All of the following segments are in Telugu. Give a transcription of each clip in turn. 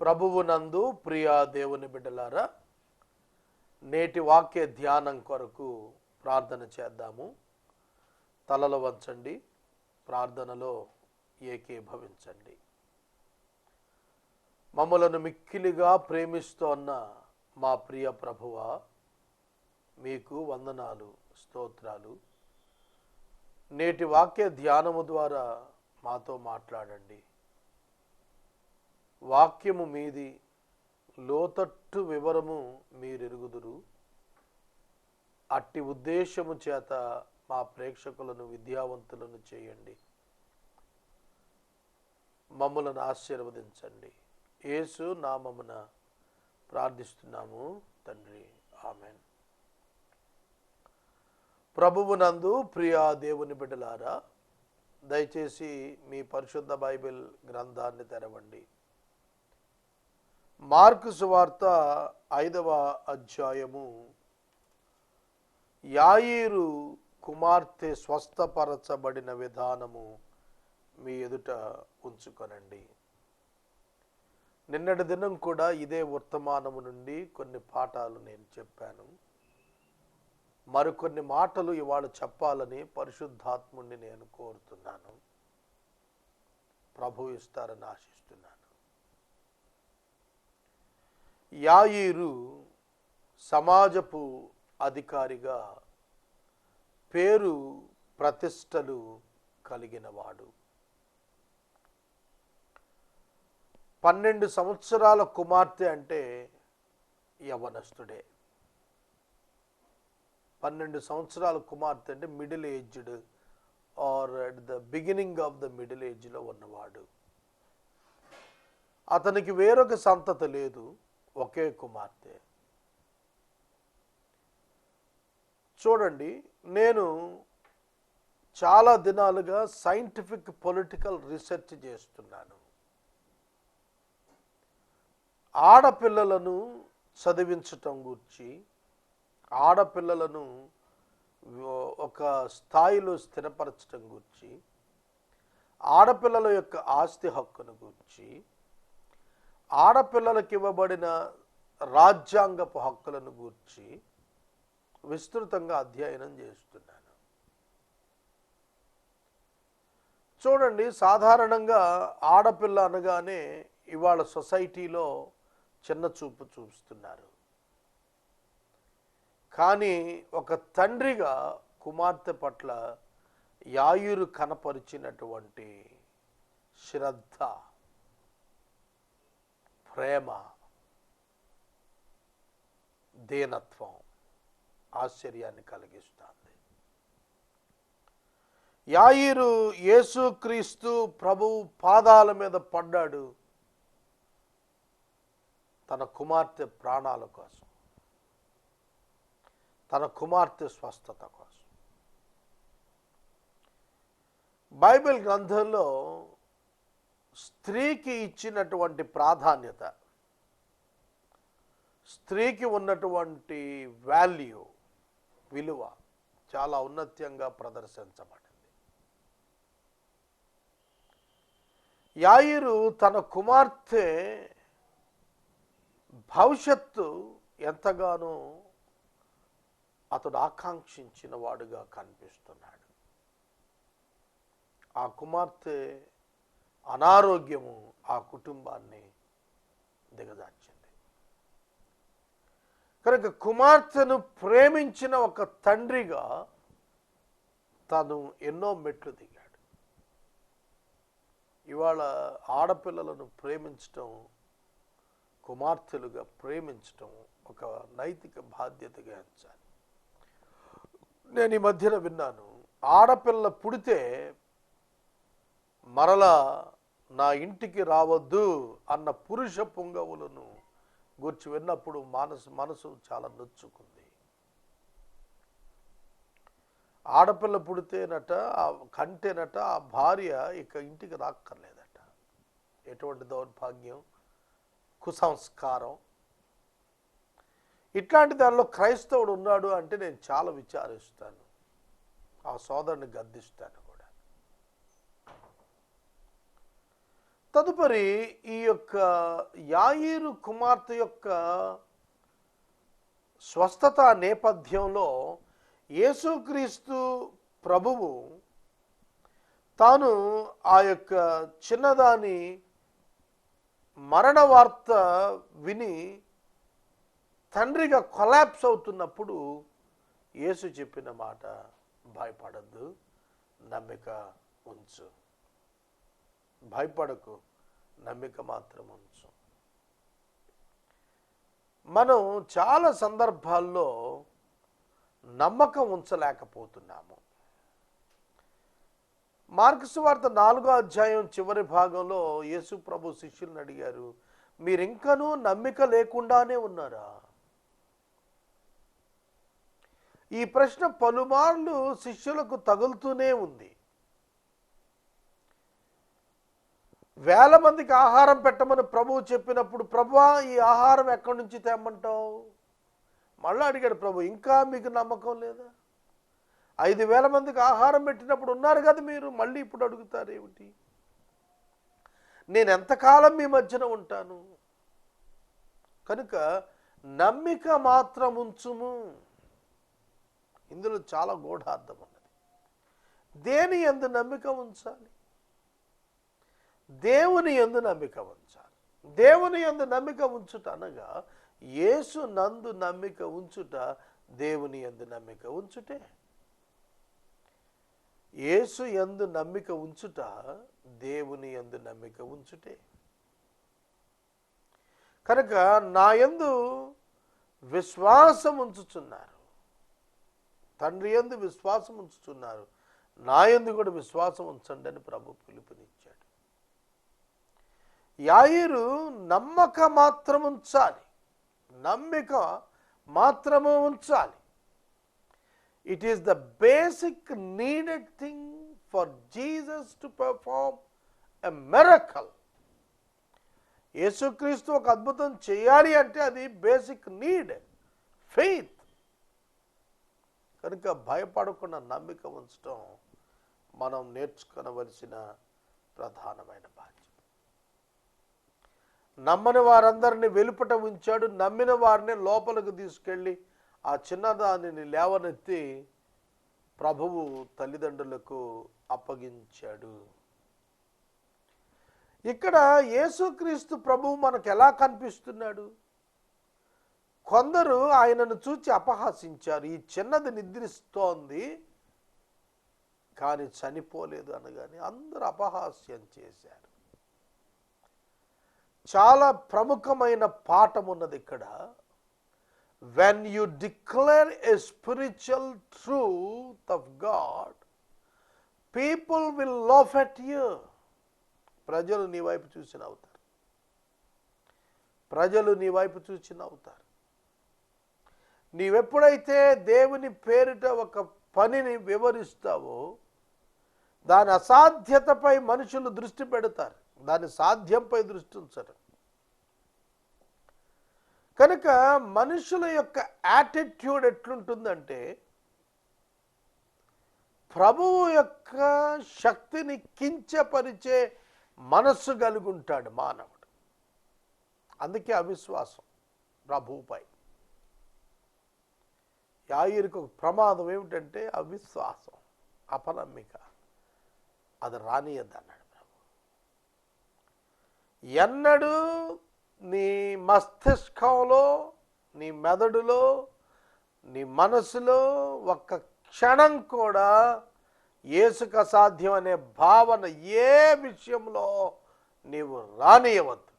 ప్రభువునందు ప్రియా దేవుని బిడ్డలారా, నేటి వాక్య ధ్యానం కొరకు ప్రార్థన చేద్దాము. తలలు వంచండి, ప్రార్థనలో ఏకీభవించండి. మమ్మలను మిక్కిలిగా ప్రేమిస్తోన్న మా ప్రియ ప్రభువా, మీకు వందనాలు, స్తోత్రాలు. నేటి వాక్య ధ్యానము ద్వారా మాతో మాట్లాడండి. వాక్యము మీది, లోతట్టు వివరము మీరెరుగుదురు. అట్టి ఉద్దేశము చేత మా ప్రేక్షకులను విద్యావంతులను చేయండి. మమ్ములను ఆశీర్వదించండి. యేసు నామమున ప్రార్థిస్తున్నాము తండ్రి, ఆమెన్. ప్రభువునందు ప్రియా దేవుని బిడ్డలారా, దయచేసి మీ పరిశుద్ధ బైబిల్ గ్రంథాన్ని తెరవండి. మార్కు సువార్త 5వ అధ్యాయము. యాయీరు కుమార్తె స్వస్థపరచబడిన విధానము మీ ఎదుట ఉంచుకొనండి. నిన్నటి దినం కూడా ఇదే వర్తమానము నుండి కొన్ని పాఠాలు నేను చెప్పాను. మరికొన్ని మాటలు ఇవాళ చెప్పాలని పరిశుద్ధాత్ముడిని నేను కోరుతున్నాను. ప్రభు ఇస్తారని ఆశిస్తున్నాను. యాయీరు సమాజపు అధికారిగా పేరు ప్రతిష్టలు కలిగినవాడు. 12 సంవత్సరాల కుమార్తె అంటే యవనస్తుడే. 12 సంవత్సరాల కుమార్తె అంటే middle aged or at the beginning of the middle ఏజ్లో ఉన్నవాడు. అతనికి వేరొక సంతతి లేదు, ఒకే కుమార్తె. చూడండి, నేను చాలా దినాలుగా సైంటిఫిక్ పొలిటికల్ రీసెర్చ్ చేస్తున్నాను. ఆడపిల్లలను చదివించటం గురించి, ఆడపిల్లలను ఒక స్థాయిలో స్థిరపరచటం గురించి, ఆడపిల్లల యొక్క ఆస్తి హక్కును గురించి, ఆడపిల్లలకు ఇవ్వబడిన రాజ్యాంగపు హక్కులను గూర్చి విస్తృతంగా అధ్యయనం చేస్తున్నాను. చూడండి, సాధారణంగా ఆడపిల్ల అనగానే ఇవాళ సొసైటీలో చిన్న చూపు చూస్తున్నారు. కానీ ఒక తండ్రిగా కుమార్తె పట్ల యాయీరు కనపరిచినటువంటి శ్రద్ధ, ప్రేమ, దీనత్వం ఆశ్చర్యాన్ని కలిగిస్తుంది. యాయీరు యేసుక్రీస్తు ప్రభువు పాదాల మీద పడ్డాడు తన కుమార్తె ప్రాణాల కోసం, తన కుమార్తె స్వస్థత కోసం. బైబిల్ గ్రంథంలో స్త్రీకి ఇచ్చినటువంటి ప్రాధాన్యత, స్త్రీకి ఉన్నటువంటి వాల్యూ, విలువ చాలా ఔన్నత్యంగా ప్రదర్శించబడింది. యాయీరు తన కుమార్తె భవిష్యత్తు ఎంతగానో అతడు ఆకాంక్షించిన వాడుగా కనిపిస్తున్నాడు. ఆ కుమార్తె అనారోగ్యము ఆ కుటుంబాన్ని దిగజార్చింది. కనుక కుమార్తెను ప్రేమించిన ఒక తండ్రిగా తను ఎన్నో మెట్లు దిగాడు. ఇవాళ ఆడపిల్లలను ప్రేమించటం, కుమార్తెలుగా ప్రేమించటం ఒక నైతిక బాధ్యతగా ఎంచాలి. నేను ఈ మధ్యన విన్నాను, ఆడపిల్ల పుడితే మరలా నా ఇంటికి రావద్దు అన్న పురుష పుంగవులను గురించి విన్నప్పుడు మనసు చాలా నొచ్చుకుంది. ఆడపిల్ల పుడితేనట, కంటేనట ఆ భార్య ఇక ఇంటికి రాక్కర్లేదట. ఎటువంటి దౌర్భాగ్యం, కుసంస్కారం. ఇట్లాంటి దానిలో క్రైస్తవుడు ఉన్నాడు అంటే నేను చాలా విచారిస్తాను. ఆ సోదరుని గద్దిస్తాను కూడా. తదుపరి ఈ యొక్క యాయీరు కుమార్తె యొక్క స్వస్థత నేపథ్యంలో యేసుక్రీస్తు ప్రభువు తాను ఆ యొక్క చిన్నదాని మరణ వార్త విని తండ్రిగా కొలాప్స్ అవుతున్నప్పుడు యేసు చెప్పిన మాట, భయపడద్దు, నమ్మిక ఉంచు, భయపడకు, నమ్మిక మాత్రం ఉంచు. మనం చాలా సందర్భాల్లో నమ్మకం ఉంచలేకపోతున్నాము. మార్కు సువార్త 4వ అధ్యాయం చివరి భాగంలో యేసు ప్రభు శిష్యులను అడిగారు, మీరింకనూ నమ్మిక లేకుండానే ఉన్నారా? ఈ ప్రశ్న పలుమార్లు శిష్యులకు తగులుతూనే ఉంది. వేల మందికి ఆహారం పెట్టమని ప్రభువు చెప్పినప్పుడు, ప్రభువా ఈ ఆహారం ఎక్కడి నుంచి తెమ్మంటావు? మళ్ళీ అడిగాడు ప్రభు, ఇంకా మీకు నమ్మకం లేదా? 5,000 మందికి ఆహారం పెట్టినప్పుడు ఉన్నారు కదా మీరు, మళ్ళీ ఇప్పుడు అడుగుతారు ఏమిటి? నేను ఎంతకాలం మీ మధ్యన ఉంటాను? కనుక నమ్మిక మాత్రం ఉంచుము. ఇందులో చాలా గూఢార్థం ఉన్నది. దేని యందు నమ్మిక ఉంచాలి? దేవుని యందు నమ్మిక ఉంచాలి. దేవుని యందు నమ్మిక ఉంచుట అనగా యేసు నందు నమ్మిక ఉంచుట దేవుని యందు నమ్మిక ఉంచుటే. యేసు యందు నమ్మిక ఉంచుట దేవుని యందు నమ్మిక ఉంచుటే. కనుక నా యందు విశ్వాసం ఉంచుచున్నారు, తండ్రి యందు విశ్వాసం ఉంచుతున్నారు, నా యందు కూడా విశ్వాసం ఉంచండి అని ప్రభు పిలుపునిచ్చాడు. యాయీరు నమ్మక మాత్రం ఉంచాలి, నమ్మిక మాత్రము ఉంచాలి. It is the basic needed thing for Jesus to perform a miracle. యేసుక్రీస్తు ఒక అద్భుతం చేయాలి అంటే అది బేసిక్ నీడ్, ఫెయిత్. కనుక భయపడకుండా నమ్మిక ఉంచడం మనం నేర్చుకోవలసిన ప్రధానమైన బాధ్యత. నమ్మని వారందరినీ వెలుపట ఉంచాడు, నమ్మిన వారిని లోపలికి తీసుకెళ్ళి ఆ చిన్నదానిని లేవనెత్తి ప్రభువు తల్లిదండ్రులకు అప్పగించాడు. ఇక్కడ యేసుక్రీస్తు ప్రభువు మనకు ఎలా కనిపిస్తున్నాడు? కొందరు ఆయనను చూచి అపహాసించారు. ఈ చిన్నది నిద్రిస్తోంది కానీ చనిపోలేదు అనగానే అందరూ అపహాస్యం చేశారు. చాలా ప్రముఖమైన పాఠం ఉన్నది ఇక్కడ. When you declare a spiritual truth of God, people will laugh at you. ప్రజలు నీ వైపు చూసి నవ్వుతారు. ప్రజలు నీ వైపు చూసి నవ్వుతారు. నీవెప్పుడైతే దేవుని పేరిట ఒక పనిని వివరిస్తావో దాని అసాధ్యతపై మనుషులు దృష్టి పెడతారు, దాని సాధ్యంపై దృష్టి ఉంచరు. కనుక మనుషుల యొక్క యాటిట్యూడ్ ఎట్లుంటుందంటే ప్రభువు యొక్క శక్తిని కించపరిచే మనస్సు కలిగి ఉంటాడు మానవుడు. అందుకే అవిశ్వాసం ప్రభువుపై. యాయీరుకు ప్రమాదం ఏమిటంటే అవిశ్వాసం, అపనమ్మిక. అది రానియద్దన్నాడు ప్రభు. ఎన్నడూ నీ మస్తిష్కంలో, నీ మెదడులో, నీ మనసులో ఒక్క క్షణం కూడా యేసుకు అసాధ్యం అనే భావన ఏ విషయంలో నీవు రానియవద్దు.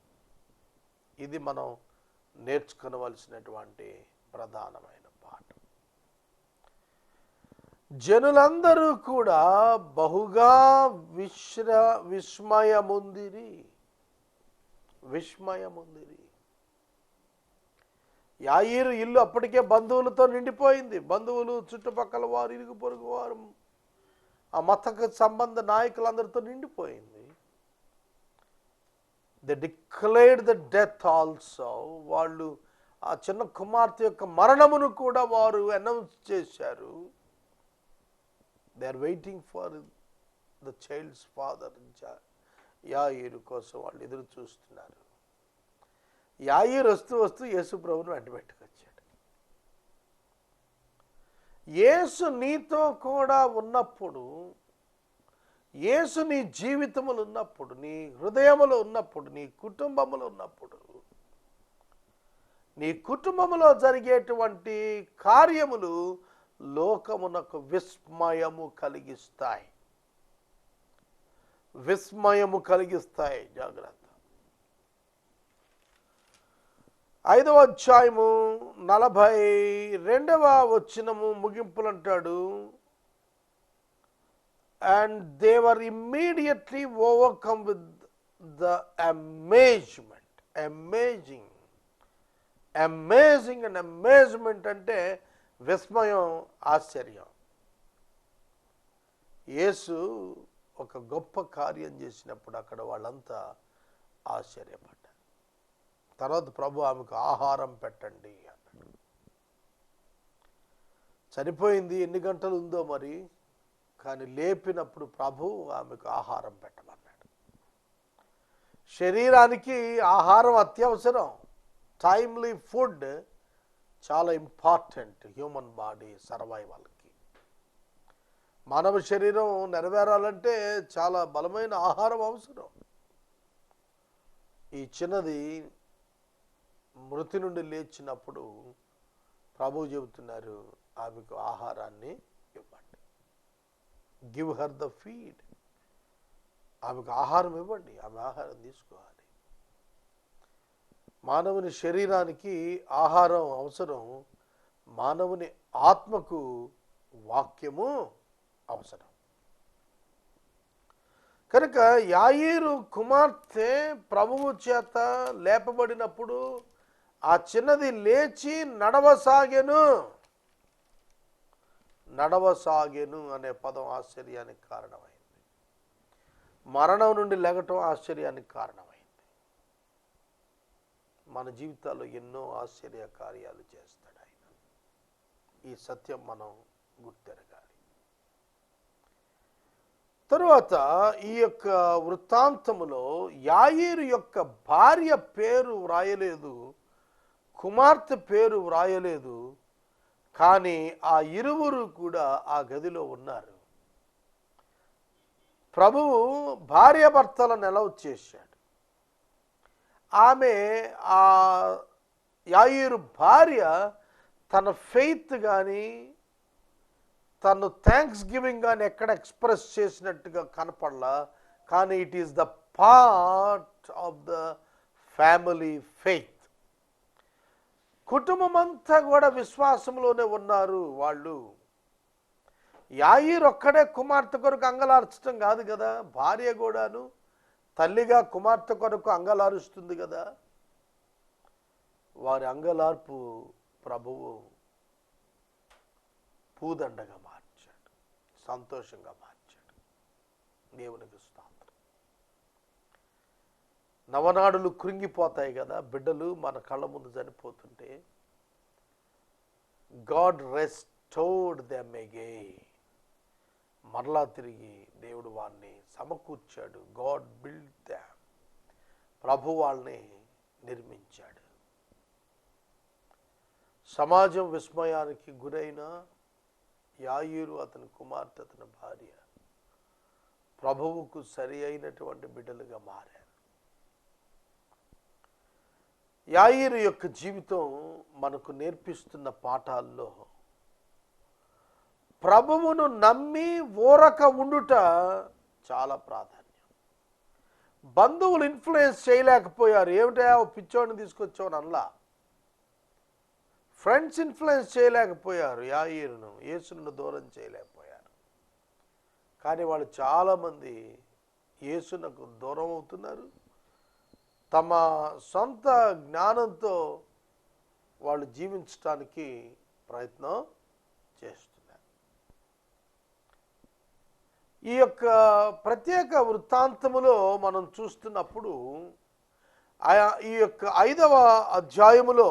ఇది మనం నేర్చుకోవలసినటువంటి ప్రధానమైన పాఠం. జనులందరూ కూడా బహుగా విస్మయముందిరి. యాయీరు ఇల్లు అప్పటికే బంధువులతో నిండిపోయింది. బంధువులు, చుట్టుపక్కల వారు, ఇరుగు పొరుగు వారు, ఆ మతకు సంబంధ నాయకులందరితో నిండిపోయింది. They declared the death also. వాళ్ళు ఆ చిన్న కుమార్తె యొక్క మరణమును కూడా వారు అనౌన్స్ చేశారు. They are waiting for the child's father యాయీరు కోసం వాళ్ళు ఎదురు చూస్తున్నారు. యాయీరు వస్తూ వస్తూ యేసు ప్రభువును వెంటబెట్టుకొచ్చాడు. యేసు నీతో కూడా ఉన్నప్పుడు, యేసు నీ జీవితములో ఉన్నప్పుడు, నీ హృదయములో ఉన్నప్పుడు, నీ కుటుంబములో ఉన్నప్పుడు, నీ కుటుంబంలో జరిగేటువంటి కార్యములు లోకమునకు విస్మయము కలిగిస్తాయి. విస్మయము కలిగిస్తాయి. జాగ్రత్త. 5వ అధ్యాయము 42వ వచనము ముగింపులు అంటాడు, and they were immediately overcome with the amazement. Amazing and amazement అంటే విస్మయం, ఆశ్చర్యం. యేసు ఒక గొప్ప కార్యం చేసినప్పుడు అక్కడ వాళ్ళంతా ఆశ్చర్యపడ్డారు. తర్వాత ప్రభు ఆమెకు ఆహారం పెట్టండి అన్నాడు. చనిపోయింది, ఎన్ని గంటలు ఉందో మరి, కానీ లేపినప్పుడు ప్రభు ఆమెకు ఆహారం పెట్టమన్నాడు. శరీరానికి ఆహారం అత్యవసరం. టైమ్లీ ఫుడ్ చాలా ఇంపార్టెంట్ హ్యూమన్ బాడీ సర్వైవల్కి. మానవ శరీరం నెరవేరాలంటే చాలా బలమైన ఆహారం అవసరం. ఈ చిన్నది మృతి నుండి లేచినప్పుడు ప్రభువు చెబుతున్నారు, ఆమెకు ఆహారాన్ని ఇవ్వండి. Give her the feed. ఆమెకు ఆహారం ఇవ్వండి, ఆమె ఆహారం తీసుకోవాలి. మానవుని శరీరానికి ఆహారం అవసరం, మానవుని ఆత్మకు వాక్యము అవసరం. కనుక యాయీరు కుమార్తె ప్రభువు చేత లేపబడినప్పుడు ఆ చిన్నది లేచి నడవసాగెను. నడవసాగెను అనే పదం ఆశ్చర్యానికి కారణమైంది. మరణం నుండి లెగటం ఆశ్చర్యానికి కారణమైంది. మన జీవితాల్లో ఎన్నో ఆశ్చర్య కార్యాలు చేస్తాడు ఆయన. ఈ సత్యం మనం గుర్తెరగాలి. తరువాత ఈ యొక్క వృత్తాంతములో యాయీరు యొక్క భార్య పేరు వ్రాయలేదు, కుమార్తె పేరు వ్రాయలేదు, కానీ ఆ ఇరువురు కూడా ఆ గదిలో ఉన్నారు. ప్రభువు భార్యాభర్తలను ఎలవ్ చేశాడు. ఆమె ఆ యాయీరు భార్య తన ఫెయిత్ కానీ తను థ్యాంక్స్ గివింగ్ కానీ ఎక్కడ ఎక్స్ప్రెస్ చేసినట్టుగా కనపడలా, కానీ it is the part of the family faith. కుటుంబం అంతా కూడా విశ్వాసంలోనే ఉన్నారు వాళ్ళు. యాయీరు ఒక్కడే కుమార్తె కొరకు అంగలార్చడం కాదు కదా, భార్య కూడాను తల్లిగా కుమార్తె కొరకు అంగలారుస్తుంది కదా. వారి అంగలార్పు ప్రభువు పూదండగా మార్చాడు, సంతోషంగా మార్చాడు. దేవునికి స్తోత్రం. నవనాడులు కృంగిపోతాయి కదా, బిడ్డలు మన కళ్ళ ముందు చనిపోతుంటే. God restored them again. మరలా తిరిగి దేవుడు వారిని సమకూర్చాడు. God build them. ప్రభు వాళ్ళని నిర్మించాడు. సమాజం విస్మయానికి గురైన యాయీరు, అతని కుమార్తె, అతని భార్య ప్రభువుకు సరి అయినటువంటి బిడ్డలుగా మారారు. యాయీరు యొక్క జీవితం మనకు నేర్పిస్తున్న పాఠాల్లో ప్రభువును నమ్మి ఊరక ఉండుట చాలా ప్రాధాన్యం. బంధువులు ఇన్ఫ్లుయెన్స్ చేయలేకపోయారు. ఏమిటా పిచ్చోడిని తీసుకొచ్చావు అల్లా. ఫ్రెండ్స్ ఇన్ఫ్లుయెన్స్ చేయలేకపోయారు యాయీరును, యేసును దూరం చేయలేకపోయారు. కానీ వాళ్ళు చాలామంది యేసునకు దూరం అవుతున్నారు. తమ సొంత జ్ఞానంతో వాళ్ళు జీవించడానికి ప్రయత్నం చేస్తున్నారు. ఈ యొక్క ప్రత్యేక వృత్తాంతములో మనం చూస్తున్నప్పుడు ఈ యొక్క 5వ అధ్యాయములో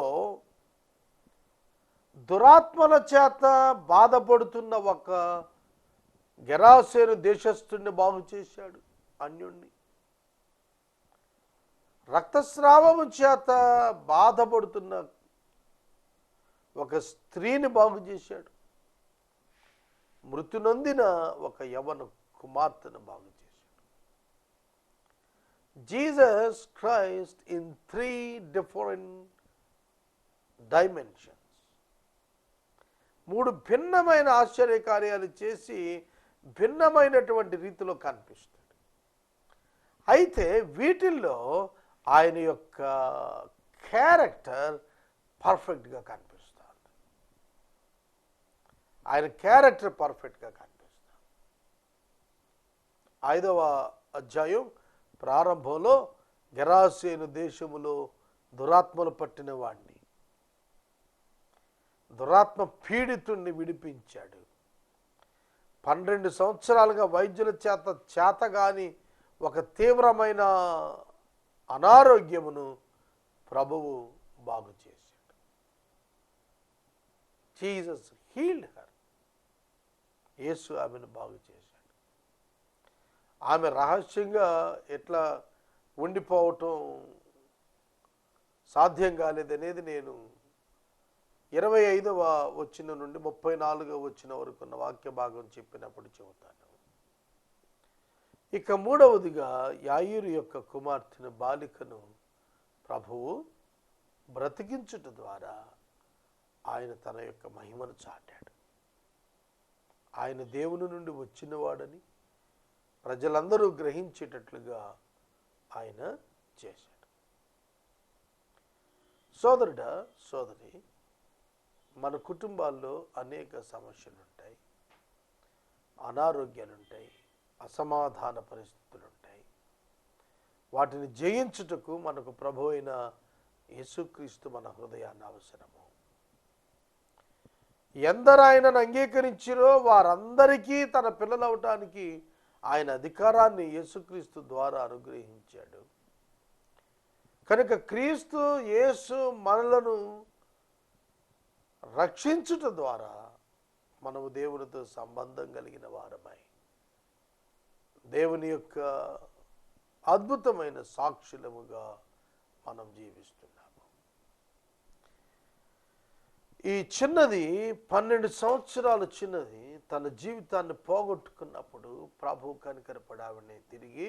దురాత్మల చేత బాధపడుతున్న ఒక గెరాసేను దేశస్థుడిని బాగు చేశాడు, అన్యుణ్ణి. రక్తస్రావము చేత బాధపడుతున్న ఒక స్త్రీని బాగు చేశాడు. మృతి నొందిన ఒక యవన కుమార్తెను బాగు చేశాడు. Jesus Christ in 3 different dimensions, 3 భిన్నమైన ఆశ్చర్యకార్యాలు చేసి భిన్నమైనటువంటి రీతిలో కనిపిస్తాడు. అయితే వీటిల్లో ఆయన యొక్క క్యారెక్టర్ పర్ఫెక్ట్గా కనిపిస్తుంది. ఆయన క్యారెక్టర్ పర్ఫెక్ట్గా కనిపిస్తుంది. 5వ అధ్యాయం ప్రారంభంలో గెరాసేను దేశములో దురాత్మలు పట్టిన వాడిని, దురాత్మ పీడితుణ్ణి విడిపించాడు. 12 సంవత్సరాలుగా వైద్యుల చేతగాని ఒక తీవ్రమైన అనారోగ్యమును ప్రభువు బాగు చేశాడు. Jesus healed her. యేసు ఆమెను బాగు చేశాడు. ఆమె రహస్యంగా ఎట్లా ఉండిపోవటం సాధ్యం కాలేదనేది నేను 25వ వచనం నుండి 34వ వచనం వరకు ఉన్న వాక్య భాగం చెప్పినప్పుడు చెబుతాను. ఇక 3వదిగా యాయీరు యొక్క కుమార్తెను బాలికను ప్రభువు బ్రతికించుట ద్వారా ఆయన తన యొక్క మహిమను చాటాడు. ఆయన దేవుని నుండి వచ్చినవాడని ప్రజలందరూ గ్రహించేటట్లుగా ఆయన చేశాడు. సోదరుడా, సోదరి, మన కుటుంబాల్లో అనేక సమస్యలు ఉంటాయి, అనారోగ్యాలు ఉంటాయి, అసమాధాన పరిస్థితులు ఉంటాయి. వాటిని జయించుటకు మనకు ప్రభు అయిన యేసుక్రీస్తు మన హృదయాన్ని అవసరము. ఎందరు ఆయనను అంగీకరించిరో వారందరికీ తన పిల్లలవటానికి ఆయన అధికారాన్ని యేసుక్రీస్తు ద్వారా అనుగ్రహించాడు. కనుక క్రీస్తు యేసు మనలను రక్షించుట ద్వారా మనము దేవునితో సంబంధం కలిగిన వారమై దేవుని యొక్క అద్భుతమైన సాక్షులముగా మనం జీవిస్తున్నాము. ఈ చిన్నది 12 సంవత్సరాల చిన్నది తన జీవితాన్ని పోగొట్టుకున్నప్పుడు ప్రభు కనికరపడావిని తిరిగి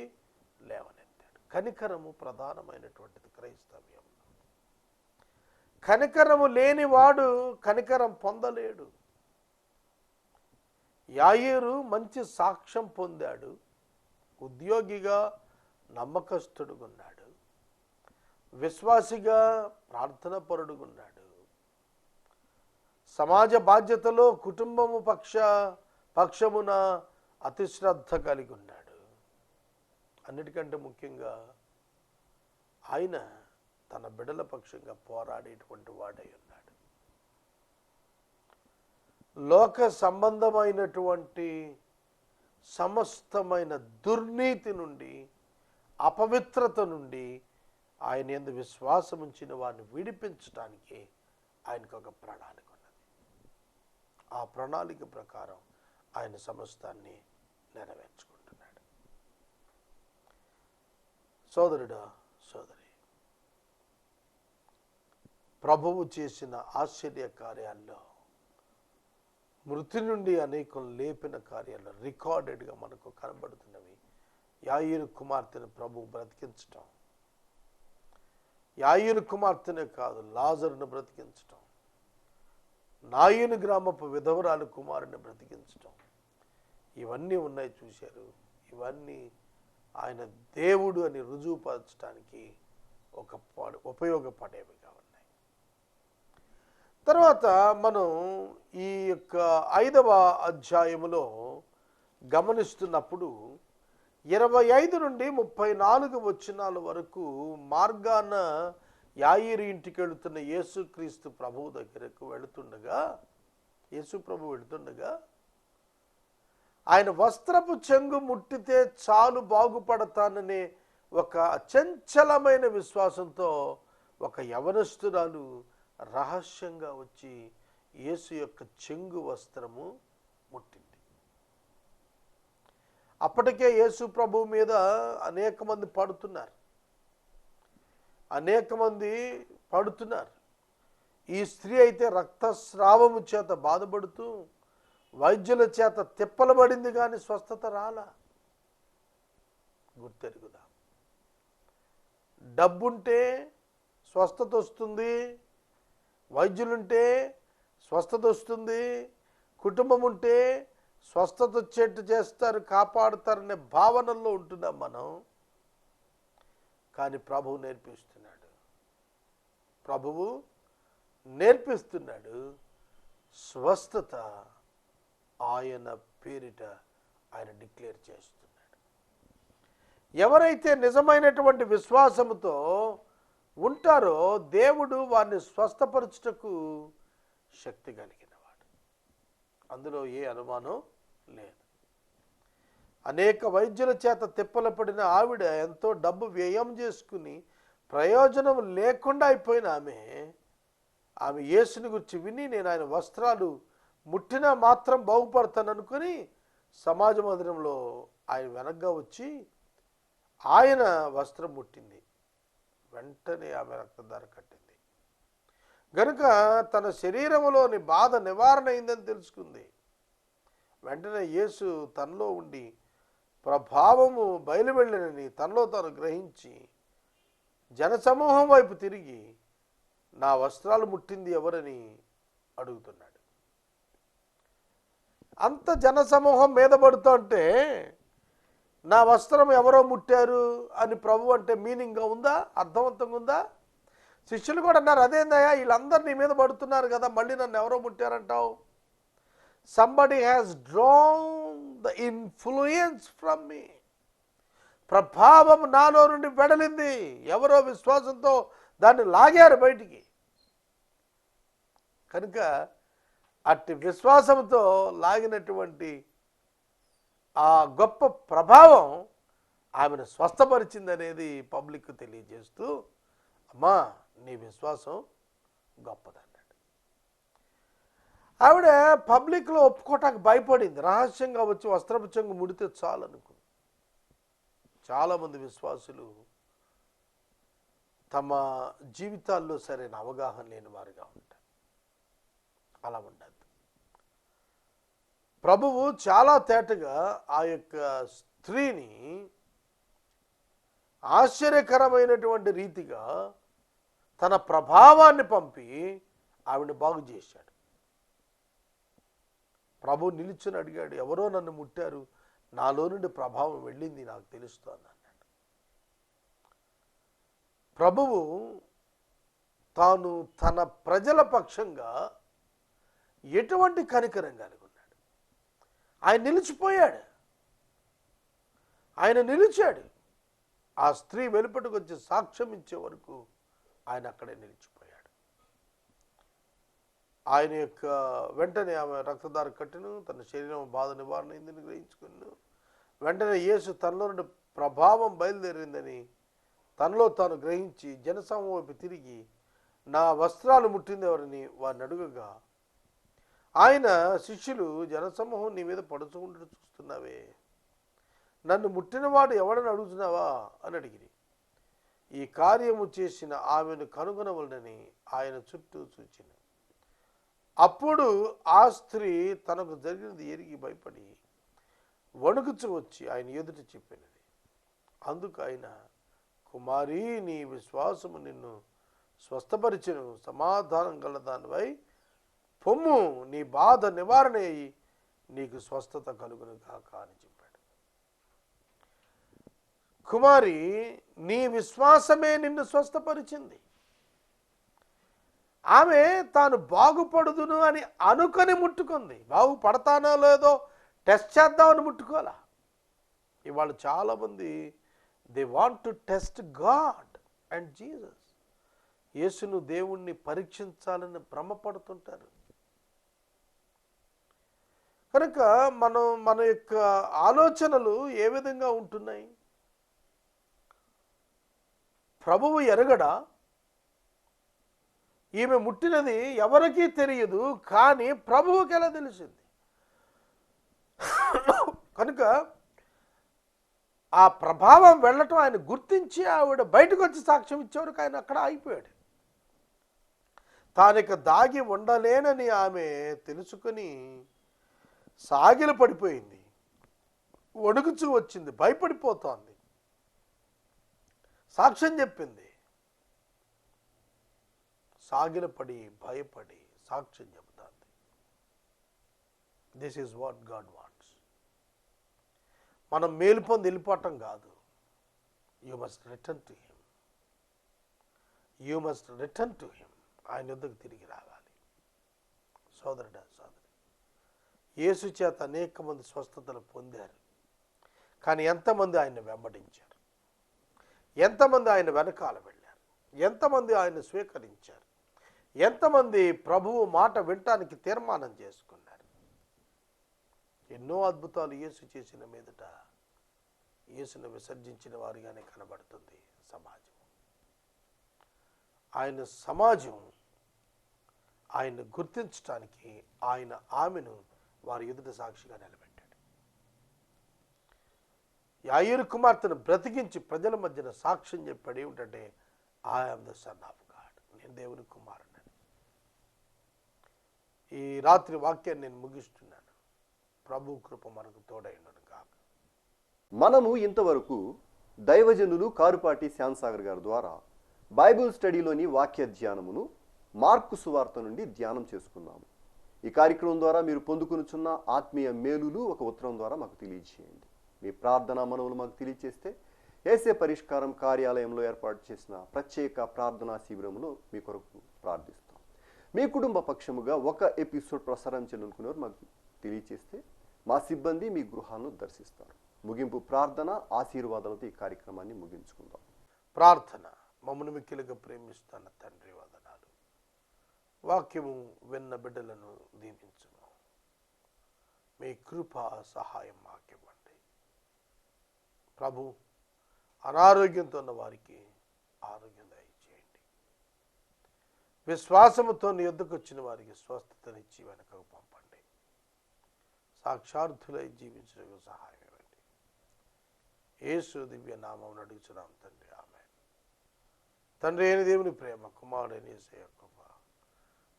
లేవనెత్తాడు. కనికరము ప్రధానమైనటువంటిది క్రైస్తవ్యంలో. కనికరము లేనివాడు కనికరం పొందలేడు. యాయీరు మంచి సాక్ష్యం పొందాడు. ఉద్యోగిగా నమ్మకస్తుడుగున్నాడు, విశ్వాసిగా ప్రార్థనాపరుడుగున్నాడు, సమాజ బాధ్యతలో కుటుంబము పక్షమున అతిశ్రద్ధ కలిగి ఉన్నాడు. అన్నిటికంటే ముఖ్యంగా ఆయన తన బిడ్డల పక్షంగా పోరాడేటువంటి వాడై ఉన్నాడు. లోక సంబంధమైనటువంటి సమస్తమైన దుర్నీతి నుండి, అపవిత్రత నుండి ఆయన యందు విశ్వాసం ఉంచిన వారిని విడిపించడానికి ఆయనకు ఒక ప్రణాళిక ఉన్నది. ఆ ప్రణాళిక ప్రకారం ఆయన సమస్తాన్ని నెరవేర్చుకుంటున్నాడు. సోదరుడా, సోదరి, ప్రభువు చేసిన ఆశ్చర్య కార్యాల్లో, మృతి నుండి అనేకం లేపిన కార్యాలు రికార్డెడ్గా మనకు కనబడుతున్నవి. యాయీరు కుమార్తెను ప్రభువు బ్రతికించటం, యాయీరు కుమార్తెనే కాదు లాజరును బ్రతికించటం, నాయీను గ్రామపు విధవరాలు కుమారుని బ్రతికించటం, ఇవన్నీ ఉన్నాయి. చూశారు, ఇవన్నీ ఆయన దేవుడు అని రుజువుపరచడానికి ఉపయోగపడేవిగా ఉన్నాయి. తర్వాత మనం ఈ యొక్క 5వ అధ్యాయములో గమనిస్తున్నప్పుడు 25 నుండి 34 వచనాల వరకు మార్గాన యాయీరు ఇంటికి వెళుతున్న యేసుక్రీస్తు ప్రభువు దగ్గరకు వెళుతుండగా, యేసు ప్రభు వెళుతుండగా ఆయన వస్త్రపు చెంగు ముట్టితే చాలు బాగుపడతాననే ఒక అచంచలమైన విశ్వాసంతో ఒక యవనస్తురాలు రహస్యంగా వచ్చి యేసు యొక్క చెంగు వస్త్రము ముట్టింది. అప్పటికే యేసు ప్రభు మీద అనేక మంది పడుతున్నారు. అనేక మంది పడుతున్నారు. ఈ స్త్రీ అయితే రక్తస్రావము చేత బాధపడుతూ వైద్యుల చేత తిప్పలబడింది, కానీ స్వస్థత రాలా. గుర్తెరుగుదా? డబ్బుంటే స్వస్థత వస్తుంది, వైద్యులుంటే స్వస్థత వస్తుంది, కుటుంబం ఉంటే స్వస్థత వచ్చేట్టు చేస్తారు, కాపాడుతారనే భావనల్లో ఉంటున్నాం మనం. కానీ ప్రభువు నేర్పిస్తున్నాడు స్వస్థత ఆయన పేరిట ఆయన డిక్లేర్ చేస్తున్నాడు. ఎవరైతే నిజమైనటువంటి విశ్వాసముతో ఉంటారో దేవుడు వారిని స్వస్థపరచుటకు శక్తి కలిగినవాడు. అందులో ఏ అనుమానం లేదు. అనేక వైద్యుల చేత తిప్పల పడిన ఆవిడ ఎంతో డబ్బు వ్యయం చేసుకుని ప్రయోజనం లేకుండా అయిపోయిన ఆమె యేసుని గురించి విని నేను ఆయన వస్త్రాలు ముట్టినా మాత్రం బాగుపడతాను అనుకుని సమాజ మందిరంలో ఆయన వెనక్గా వచ్చి ఆయన వస్త్రం ముట్టింది. వెంటనే ఆమె రక్తధార కట్టింది. గనుక తన శరీరంలోని బాధ నివారణ అయిందని తెలుసుకుంది. వెంటనే యేసు తనలో ఉండి ప్రభావము బయలువెళ్ళనని తనలో తాను గ్రహించి జనసమూహం వైపు తిరిగి నా వస్త్రాలు ముట్టింది ఎవరని అడుగుతున్నాడు. అంత జనసమూహం మీద పడుతుంటే నా వస్త్రం ఎవరో ముట్టారు అని ప్రభు అంటే మీనింగ్గా ఉందా, అర్థవంతంగా ఉందా? శిష్యులు కూడా అన్నారు, అదేందయ్యా వీళ్ళందరూ నీ మీద పడుతున్నారు కదా, మళ్ళీ నన్ను ఎవరో ముట్టారంటావు? Somebody has drawn the influence from me. ప్రభావం నాలో నుండి వెడలింది, ఎవరో విశ్వాసంతో దాన్ని లాగారు బయటికి. కనుక అట్టి విశ్వాసంతో లాగినటువంటి ఆ గొప్ప ప్రభావం ఆమెను స్వస్థపరిచిందనేది పబ్లిక్ తెలియజేస్తూ, అమ్మా నీ విశ్వాసం గొప్పదన్నాడు. ఆవిడ పబ్లిక్లో ఒప్పుకోవటానికి భయపడింది. రహస్యంగా వచ్చి వస్త్రపుచ్చంగు ముడితే చాలు అనుకుంది. చాలామంది విశ్వాసులు తమ జీవితాల్లో సరైన అవగాహన లేని వారుగా ఉంటారు. అలా ఉండద్దు. ప్రభువు చాలా తేటగా ఆ యొక్క స్త్రీని ఆశ్చర్యకరమైనటువంటి రీతిగా తన ప్రభావాన్ని పంపి ఆవిడని బాగు చేశాడు. ప్రభు నిలుచుని అడిగాడు, ఎవరో నన్ను ముట్టారు, నాలో నుండి ప్రభావం వెళ్ళింది, నాకు తెలుస్తోంది అన్నాడు. ప్రభువు తాను తన ప్రజల పక్షంగా ఎటువంటి కనికరం కలిగి ఉన్నాడు. ఆయన నిలిచిపోయాడు. ఆయన నిలిచాడు. ఆ స్త్రీ వెలుపటికి వచ్చి సాక్ష్యం ఇచ్చే వరకు ఆయన అక్కడే నిలిచిపోయాడు. ఆయన యొక్క వెంటనే ఆమె రక్తధార కట్టును, తన శరీరం బాధ నివారణ అయిందని గ్రహించుకున్నాను. వెంటనే యేసు తనలో నుండి ప్రభావం బయలుదేరిందని తనలో తాను గ్రహించి జనసమూహం వైపు తిరిగి నా వస్త్రాలు ముట్టింది ఎవరని వారిని అడుగగా, ఆయన శిష్యులు జనసమూహం నీ మీద పడుచుకుంటూ చూస్తున్నావే, నన్ను ముట్టినవాడు ఎవడని అడుగుతున్నావా అని అడిగిరి. ఈ కార్యము చేసిన ఆమెను కనుగొనవలనని ఆయన చుట్టూ చూచిన. అప్పుడు ఆ స్త్రీ తనకు జరిగినది ఎరిగి భయపడి వణుకుచు వచ్చి ఆయన ఎదుట చెప్పినది. అందుకు ఆయన, కుమారి నీ విశ్వాసము నిన్ను స్వస్థపరిచెను, సమాధానం గలదానివై పొమ్ము, నీ బాధ నివారణ అయ్యి నీకు స్వస్థత కలుగును కాక అని చెప్పాడు. కుమారి నీ విశ్వాసమే నిన్ను స్వస్థపరిచింది. ఆమె తాను బాగుపడుదును అని అనుకొని ముట్టుకుంది. బాగుపడతానో లేదో టెస్ట్ చేద్దామని ముట్టుకోవాలా. ఇవాళ చాలామంది they want to test God and Jesus. యేసును దేవుణ్ణి పరీక్షించాలని భ్రమపడుతుంటారు. కనుక మన యొక్క ఆలోచనలు ఏ విధంగా ఉంటున్నాయి? ప్రభువు ఎరగడా? ఈమె ముట్టినది ఎవరికీ తెలియదు, కానీ ప్రభువుకి ఎలా తెలిసింది? కనుక ఆ ప్రభావం వెళ్ళటం ఆయన గుర్తించి ఆవిడ బయటకు వచ్చి సాక్ష్యం ఇచ్చేవరకు ఆయన అక్కడ ఆగిపోయాడు. తానిక దాగి ఉండలేనని ఆమె తెలుసుకొని సాగిల పడిపోయింది, వణుకుచూ వచ్చింది, భయపడిపోతోంది, సాక్ష్యం చెప్పింది. సాగిలపడి భయపడి సాక్ష్యం చెబుతుంది. This is what God wants. మనం మేలు పొంది వెళ్ళిపోవటం కాదు. You must return to him. You must return to him. ఆయన యుద్ధకు తిరిగి రావాలి. సోదరుడా, సోదరి, యేసు చేత అనేక మంది స్వస్థతలు పొందారు. కానీ ఎంతమంది ఆయన వెంబడించారు? ఎంతమంది ఆయన వెనకాల వెళ్ళారు? ఎంతమంది ఆయన స్వీకరించారు? ఎంతమంది ప్రభువు మాట వినటానికి తీర్మానం చేసుకున్నారు? ఎన్నో అద్భుతాలు యేసు చేసిన మీదట యేసును విసర్జించిన వారిగానే కనబడుతుంది సమాజం. ఆయన సమాజం ఆయన్ని గుర్తించడానికి ఆయన ఆమెను వారి ఎదుట సాక్షిగా నిలబెట్టాడు. యాయీరు కుమార్తెను బ్రతికించి ప్రజల మధ్యన సాక్ష్యం చెప్పాడు. ఏమిటంటే, I am the son of God, నేను దేవుని కుమారుడని. ఈ రాత్రి వాక్యాన్ని నేను ముగిస్తున్నాను. ప్రభు కృప మనకు తోడైనను కాక. మనము ఇంతవరకు దైవజనులు కారుపాటి శ్యాంసాగర్ గారి ద్వారా బైబిల్ స్టడీలోని వాక్య ధ్యానమును మార్కు సువార్త నుండి ధ్యానం చేసుకున్నాము. ఈ కార్యక్రమం ద్వారా మీరు పొందుకొనుచున్న ఆత్మీయ మేలులు ఒక ఉత్తరం ద్వారా మాకు తెలియజేయండి. మీ ప్రార్థనా మనవులు మాకు తెలియజేస్తే ఏసే పరిష్కారం కార్యాలయంలో ఏర్పాటు చేసిన ప్రత్యేక ప్రార్థనా శిబిరములో మీ కొరకు ప్రార్థిస్తాం. మీ కుటుంబ పక్షముగా ఒక ఎపిసోడ్ ప్రసారం చేయాలనుకునేవారు మాకు తెలియజేస్తే మా సిబ్బంది మీ గృహాలను దర్శిస్తారు. ముగింపు ప్రార్థన ఆశీర్వాదాలతో ఈ కార్యక్రమాన్ని ముగించుకుందాం. ప్రార్థన. మమ్మల్ని మిక్కిలిగా ప్రేమిస్తున్న తండ్రి, వందనాలు. వాక్యము విన్న బిడ్డలను దీవించుము. మీ కృప సహాయం మాకివ్వండి ప్రభు. అనారోగ్యంతో ఉన్న వారికి ఆరోగ్యం దయచేయండి. విశ్వాసముతో నీ యొద్దకు వచ్చిన వారికి స్వస్థతనిచ్చి వెనకకు పంపండి. సాక్షార్థులై జీవించడానికి సహాయం ఇవ్వండి. యేసు దివ్య నామమున అడుగుచున్నాం తండ్రి, ఆమేన్. తండ్రి అయిన దేవుని ప్రేమ, కుమారుడైన యేసయ్య కృప,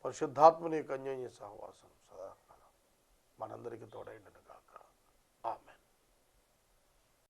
పరిశుద్ధాత్మని యొక్క అన్యోన్య సహవాసం సదాకాలం మనందరికీ తోడైండును.